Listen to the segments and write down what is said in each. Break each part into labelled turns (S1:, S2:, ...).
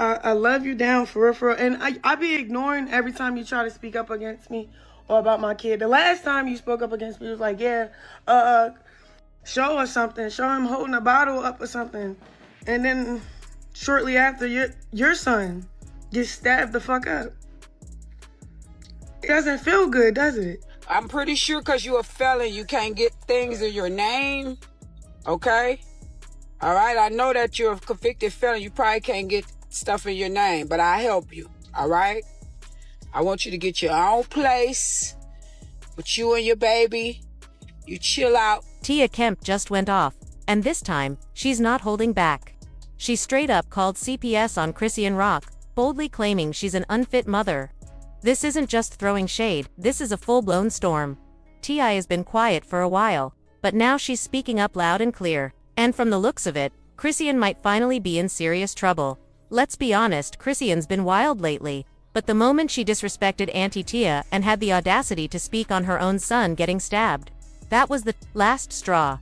S1: I love you down for real, for real. And I be ignoring every time you try to speak up against me or about my kid. The last time you spoke up against me was like, yeah, show us something. Show him holding a bottle up or something. And then shortly after, your son gets stabbed the fuck up. It doesn't feel good, does it?
S2: I'm pretty sure because you're a felon, you can't get things in your name. Okay? All right? I know that you're a convicted felon. You probably can't get stuff in your name, but I help you. All right? I want you to get your own place with you and your baby. You chill out.
S3: Tia Kemp just went off, and this time, she's not holding back. She straight up called CPS on Chrisean Rock, boldly claiming she's an unfit mother. This isn't just throwing shade, this is a full-blown storm. Tia has been quiet for a while, but now she's speaking up loud and clear. And from the looks of it, Chrisean might finally be in serious trouble. Let's be honest, Chrisean's been wild lately, but the moment she disrespected Auntie Tia and had the audacity to speak on her own son getting stabbed, that was the last straw.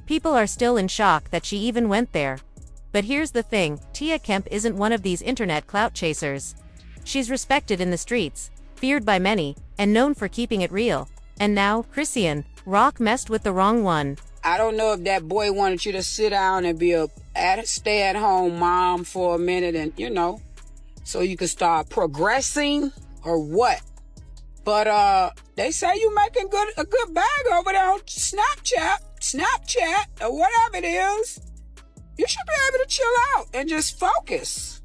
S3: People are still in shock that she even went there. But here's the thing, Tia Kemp isn't one of these internet clout chasers. She's respected in the streets, feared by many, and known for keeping it real. And now, Chrisean Rock messed with the wrong one.
S2: I don't know if that boy wanted you to sit down and be a stay-at-home mom for a minute and, so you can start progressing or what. But they say you making a good bag over there on Snapchat, or whatever it is. You should be able to chill out and just focus.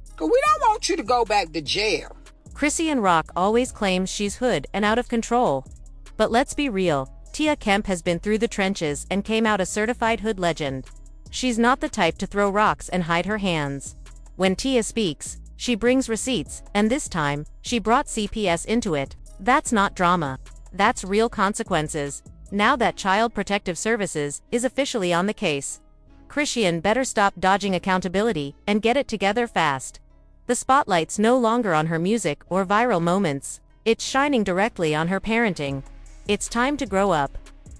S2: Because we don't want you to go back to jail.
S3: Chrisean Rock always claims she's hood and out of control. But let's be real, Tia Kemp has been through the trenches and came out a certified hood legend. She's not the type to throw rocks and hide her hands. When Tia speaks, she brings receipts, and this time, she brought CPS into it. That's not drama. That's real consequences. Now that Child Protective Services is officially on the case. Chrisean better stop dodging accountability and get it together fast. The spotlight's no longer on her music or viral moments. It's shining directly on her parenting. It's time to grow up.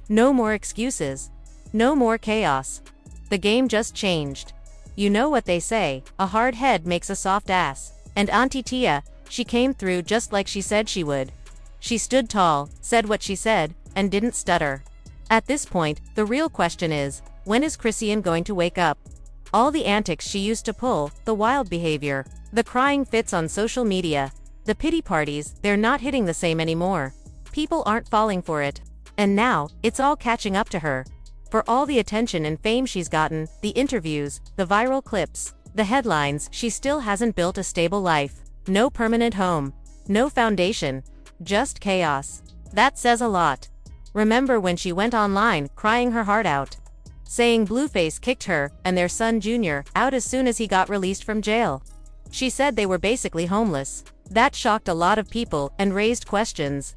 S3: No more excuses. No more chaos. The game just changed. You know what they say, a hard head makes a soft ass. And Auntie Tia, she came through just like she said she would. She stood tall, said what she said, and didn't stutter. At this point, the real question is, when is Chrisean going to wake up? All the antics she used to pull, the wild behavior, the crying fits on social media, the pity parties, they're not hitting the same anymore. People aren't falling for it. And now, it's all catching up to her. For all the attention and fame she's gotten, the interviews, the viral clips, the headlines, she still hasn't built a stable life. No permanent home. No foundation. Just chaos. That says a lot. Remember when she went online, crying her heart out, saying Blueface kicked her and their son Junior out as soon as he got released from jail. She said they were basically homeless. That shocked a lot of people and raised questions.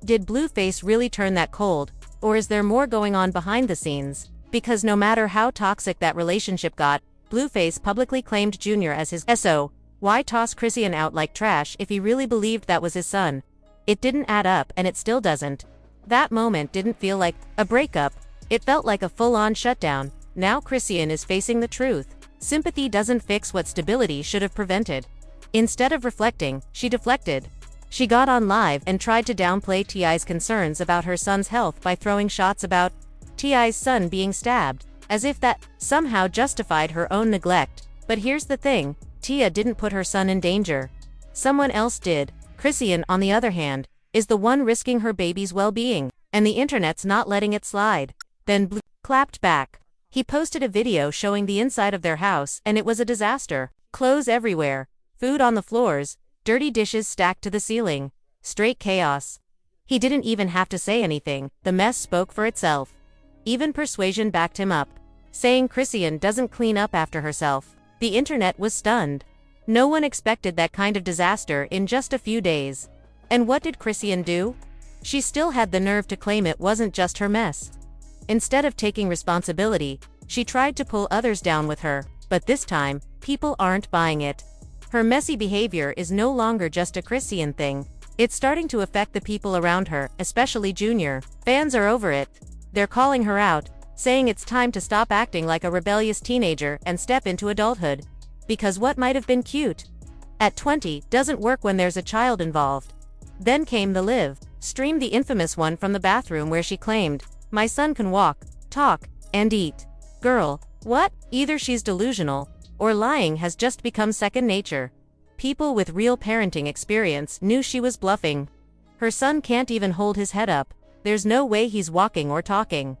S3: Did Blueface really turn that cold, or is there more going on behind the scenes? Because no matter how toxic that relationship got, Blueface publicly claimed Junior as his SO. Why toss Chrisean out like trash if he really believed that was his son? It didn't add up, and it still doesn't. That moment didn't feel like a breakup. It felt like a full-on shutdown. Now Chrisean is facing the truth. Sympathy doesn't fix what stability should have prevented. Instead of reflecting, she deflected. She got on live and tried to downplay Ti's concerns about her son's health by throwing shots about Ti's son being stabbed, as if that somehow justified her own neglect. But here's the thing, Tia didn't put her son in danger. Someone else did. Chrisean, on the other hand, is the one risking her baby's well-being, and the internet's not letting it slide. Then Blue clapped back. He posted a video showing the inside of their house, and it was a disaster. Clothes everywhere, food on the floors, dirty dishes stacked to the ceiling. Straight chaos. He didn't even have to say anything, the mess spoke for itself. Even Persuasion backed him up, saying Chrisean doesn't clean up after herself. The internet was stunned. No one expected that kind of disaster in just a few days. And what did Chrisean do? She still had the nerve to claim it wasn't just her mess. Instead of taking responsibility, she tried to pull others down with her, but this time, people aren't buying it. Her messy behavior is no longer just a Chrisean thing. It's starting to affect the people around her, especially Junior. Fans are over it. They're calling her out, saying it's time to stop acting like a rebellious teenager and step into adulthood. Because what might have been cute at 20 doesn't work when there's a child involved. Then came the live stream, the infamous one from the bathroom where she claimed, "My son can walk, talk, and eat." Girl, what? Either she's delusional, or lying has just become second nature. People with real parenting experience knew she was bluffing. Her son can't even hold his head up. There's no way he's walking or talking.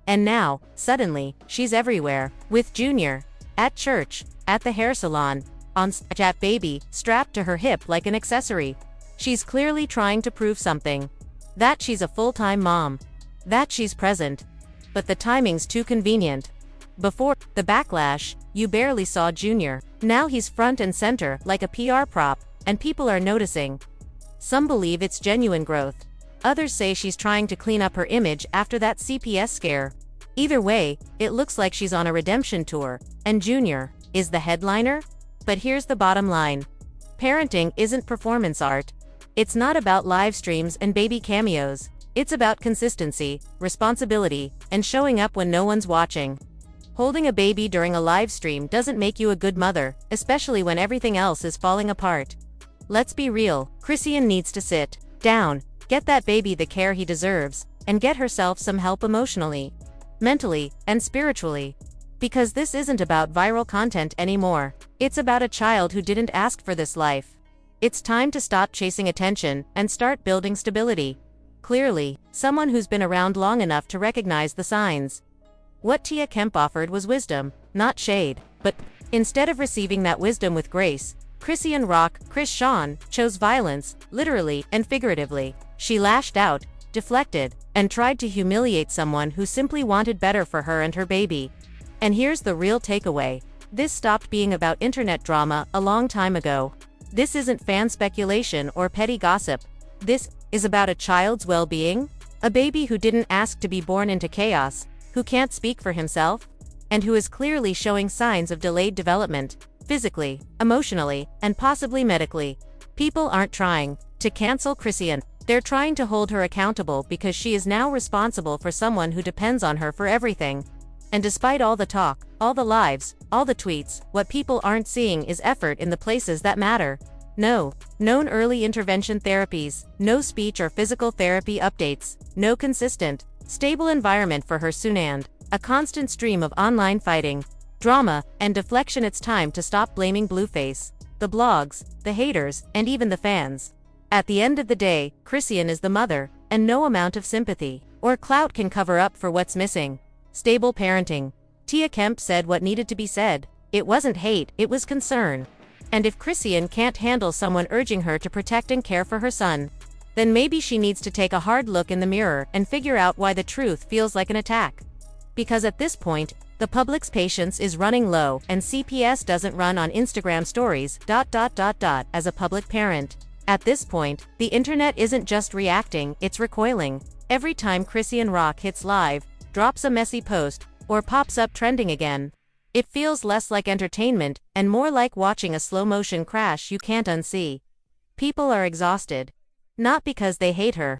S3: And now, suddenly, she's everywhere, with Junior, at church, at the hair salon, on Snapchat, baby strapped to her hip like an accessory. She's clearly trying to prove something. That she's a full-time mom. That she's present. But the timing's too convenient. Before the backlash, you barely saw Junior. Now he's front and center like a PR prop, and people are noticing. Some believe it's genuine growth. Others say she's trying to clean up her image after that CPS scare. Either way, it looks like she's on a redemption tour, and Junior is the headliner. But here's the bottom line. Parenting isn't performance art. It's not about live streams and baby cameos. It's about consistency, responsibility, and showing up when no one's watching. Holding a baby during a live stream doesn't make you a good mother, especially when everything else is falling apart. Let's be real, Chrisean needs to sit down, get that baby the care he deserves, and get herself some help emotionally, mentally, and spiritually. Because this isn't about viral content anymore. It's about a child who didn't ask for this life. It's time to stop chasing attention and start building stability. Clearly, someone who's been around long enough to recognize the signs. What Tia Kemp offered was wisdom, not shade. But instead of receiving that wisdom with grace, Chrisean Rock, Chrisean, chose violence, literally and figuratively. She lashed out, deflected, and tried to humiliate someone who simply wanted better for her and her baby. And here's the real takeaway. This stopped being about internet drama a long time ago. This isn't fan speculation or petty gossip. This is about a child's well-being, a baby who didn't ask to be born into chaos, who can't speak for himself, and who is clearly showing signs of delayed development, physically, emotionally, and possibly medically. People aren't trying to cancel Chrisean. They're trying to hold her accountable because she is now responsible for someone who depends on her for everything. And despite all the talk, all the lives, all the tweets, what people aren't seeing is effort in the places that matter. No known early intervention therapies, no speech or physical therapy updates, no consistent, stable environment for her Sunand, a constant stream of online fighting, drama, and deflection. It's time to stop blaming Blueface, the blogs, the haters, and even the fans. At the end of the day, Chrisean is the mother, and no amount of sympathy or clout can cover up for what's missing. Stable parenting. Tia Kemp said what needed to be said. It wasn't hate, it was concern. And if Chrisean can't handle someone urging her to protect and care for her son, then maybe she needs to take a hard look in the mirror and figure out why the truth feels like an attack. Because at this point, the public's patience is running low, and CPS doesn't run on Instagram stories, as a public parent. At this point, the internet isn't just reacting, it's recoiling. Every time Chrisean Rock hits live, drops a messy post, or pops up trending again, it feels less like entertainment, and more like watching a slow-motion crash you can't unsee. People are exhausted. Not because they hate her.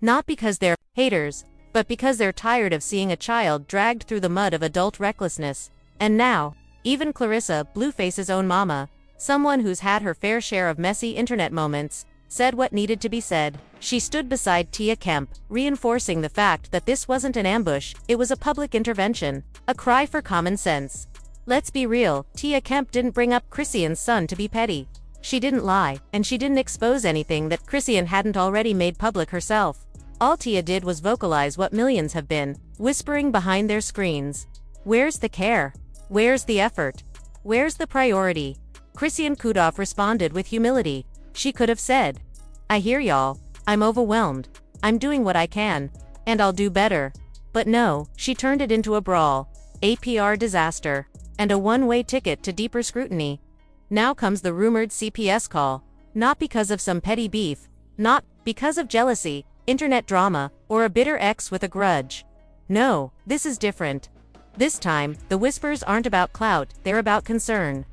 S3: Not because they're haters, but because they're tired of seeing a child dragged through the mud of adult recklessness. And now, even Clarissa, Blueface's own mama, someone who's had her fair share of messy internet moments, said what needed to be said. She stood beside Tia Kemp, reinforcing the fact that this wasn't an ambush, it was a public intervention, a cry for common sense. Let's be real, Tia Kemp didn't bring up Chrisean's son to be petty. She didn't lie, and she didn't expose anything that Chrisean hadn't already made public herself. All Tia did was vocalize what millions have been whispering behind their screens. Where's the care? Where's the effort? Where's the priority? Chrisean Kudov responded with humility. She could have said, "I hear y'all. I'm overwhelmed. I'm doing what I can. And I'll do better." But no, she turned it into a brawl, a PR disaster, and a one-way ticket to deeper scrutiny. Now comes the rumored CPS call. Not because of some petty beef, not because of jealousy, internet drama, or a bitter ex with a grudge. No, this is different. This time, the whispers aren't about clout, they're about concern.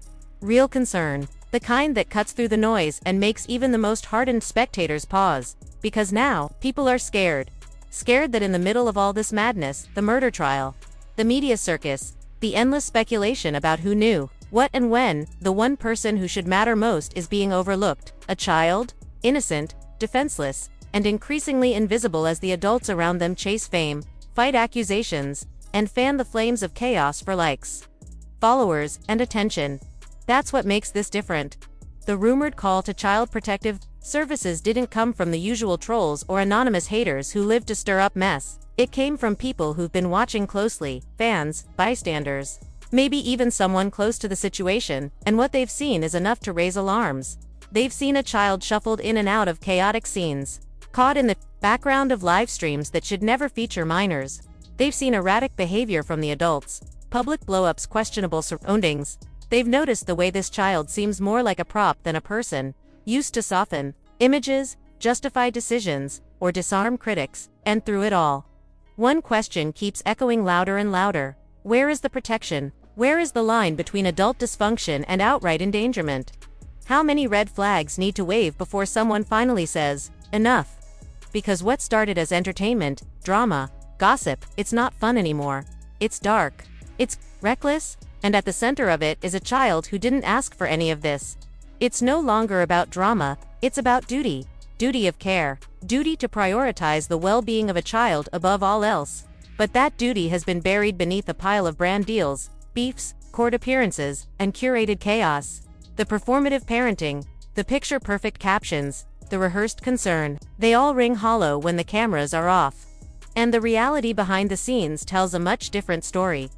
S3: Real concern. The kind that cuts through the noise and makes even the most hardened spectators pause. Because now, people are scared. Scared that in the middle of all this madness, the murder trial, the media circus, the endless speculation about who knew, What and when, the one person who should matter most is being overlooked, a child, innocent, defenseless, and increasingly invisible as the adults around them chase fame, fight accusations, and fan the flames of chaos for likes, followers, and attention. That's what makes this different. The rumored call to Child Protective Services didn't come from the usual trolls or anonymous haters who live to stir up mess. It came from people who've been watching closely, fans, bystanders, maybe even someone close to the situation, and what they've seen is enough to raise alarms. They've seen a child shuffled in and out of chaotic scenes, caught in the background of live streams that should never feature minors. They've seen erratic behavior from the adults, public blow-ups, questionable surroundings. They've noticed the way this child seems more like a prop than a person, used to soften images, justify decisions, or disarm critics, and through it all, one question keeps echoing louder and louder. Where is the protection? Where is the line between adult dysfunction and outright endangerment? How many red flags need to wave before someone finally says, enough? Because what started as entertainment, drama, gossip, it's not fun anymore. It's dark. It's reckless, and at the center of it is a child who didn't ask for any of this. It's no longer about drama, it's about duty. Duty of care. Duty to prioritize the well-being of a child above all else. But that duty has been buried beneath a pile of brand deals, beefs, court appearances, and curated chaos. The performative parenting, the picture-perfect captions, the rehearsed concern, they all ring hollow when the cameras are off. And the reality behind the scenes tells a much different story.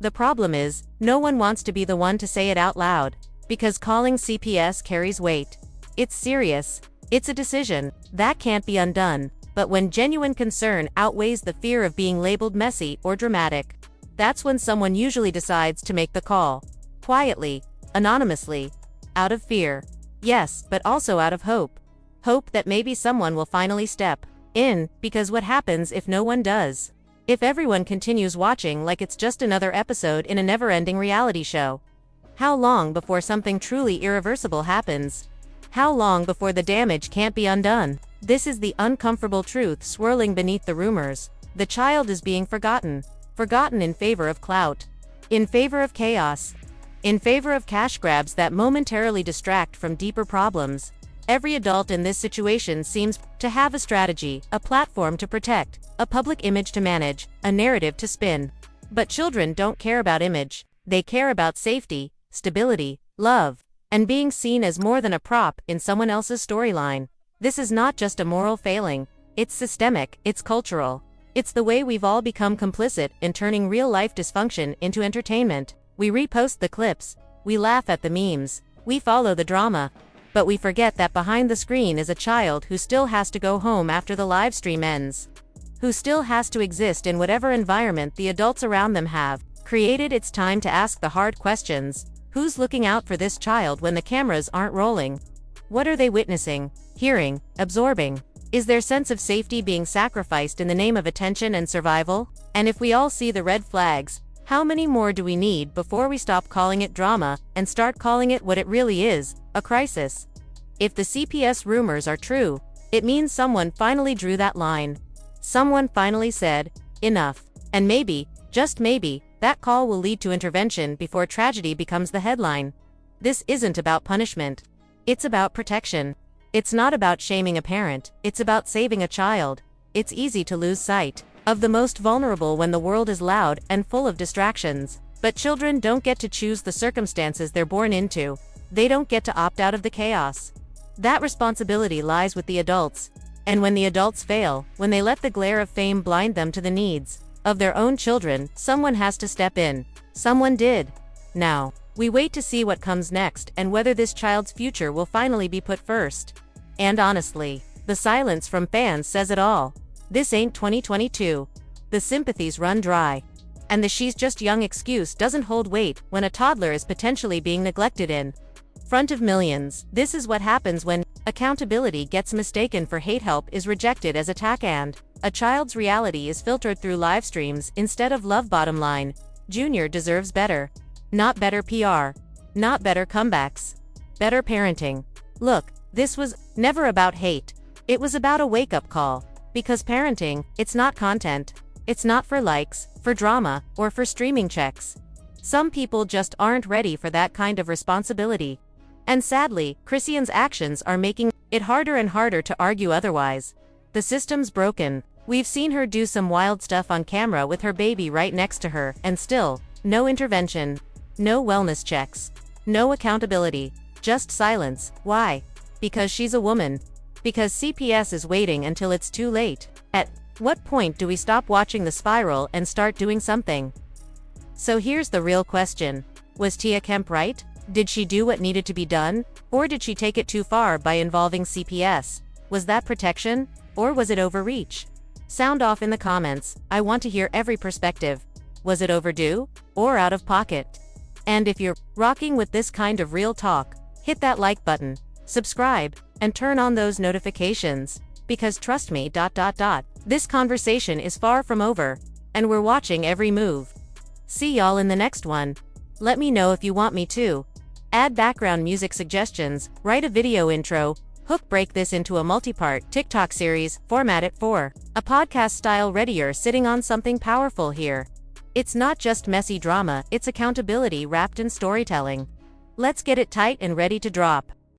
S3: The problem is, no one wants to be the one to say it out loud, because calling CPS carries weight. It's serious. It's a decision that can't be undone. But when genuine concern outweighs the fear of being labeled messy or dramatic, that's when someone usually decides to make the call. Quietly, anonymously, out of fear. Yes, but also out of hope. Hope that maybe someone will finally step in, because what happens if no one does? If everyone continues watching like it's just another episode in a never-ending reality show? How long before something truly irreversible happens? How long before the damage can't be undone? This is the uncomfortable truth swirling beneath the rumors. The child is being forgotten. Forgotten in favor of clout. In favor of chaos. In favor of cash grabs that momentarily distract from deeper problems. Every adult in this situation seems to have a strategy, a platform to protect, a public image to manage, a narrative to spin. But children don't care about image. They care about safety, stability, love, and being seen as more than a prop in someone else's storyline. This is not just a moral failing. It's systemic, it's cultural. It's the way we've all become complicit in turning real-life dysfunction into entertainment. We repost the clips. We laugh at the memes. We follow the drama. But we forget that behind the screen is a child who still has to go home after the live stream ends. Who still has to exist in whatever environment the adults around them have created. It's time to ask the hard questions. Who's looking out for this child when the cameras aren't rolling? What are they witnessing, hearing, absorbing? Is their sense of safety being sacrificed in the name of attention and survival? And if we all see the red flags, how many more do we need before we stop calling it drama and start calling it what it really is, a crisis? If the CPS rumors are true, it means someone finally drew that line. Someone finally said, enough. And maybe, just maybe, that call will lead to intervention before tragedy becomes the headline. This isn't about punishment. It's about protection. It's not about shaming a parent, it's about saving a child. It's easy to lose sight of the most vulnerable when the world is loud and full of distractions. But children don't get to choose the circumstances they're born into. They don't get to opt out of the chaos. That responsibility lies with the adults. And when the adults fail, when they let the glare of fame blind them to the needs of their own children, someone has to step in. Someone did. Now, we wait to see what comes next and whether this child's future will finally be put first. And honestly, the silence from fans says it all. This ain't 2022. The sympathies run dry. And the she's just young excuse doesn't hold weight when a toddler is potentially being neglected in front of millions. This is what happens when accountability gets mistaken for hate, help is rejected as attack, and a child's reality is filtered through live streams instead of love. Bottom line, Junior deserves better. Not better PR. Not better comebacks. Better parenting. Look, this was never about hate. It was about a wake-up call. Because parenting, it's not content. It's not for likes, for drama, or for streaming checks. Some people just aren't ready for that kind of responsibility. And sadly, Chrisean's actions are making it harder and harder to argue otherwise. The system's broken. We've seen her do some wild stuff on camera with her baby right next to her, and still, no intervention, no wellness checks, no accountability, just silence. Why? Because she's a woman. Because CPS is waiting until it's too late. At what point do we stop watching the spiral and start doing something? So here's the real question. Was Tia Kemp right? Did she do what needed to be done? Or did she take it too far by involving CPS? Was that protection? Or was it overreach? Sound off in the comments. I want to hear every perspective. Was it overdue? Or out of pocket? And if you're rocking with this kind of real talk, hit that like button, subscribe, and turn on those notifications. Because trust me, this conversation is far from over, and we're watching every move. See y'all in the next one. Let me know if you want me to add background music suggestions, write a video intro, break this into a multi-part TikTok series, format it for a podcast style readier sitting on something powerful here. It's not just messy drama, it's accountability wrapped in storytelling. Let's get it tight and ready to drop.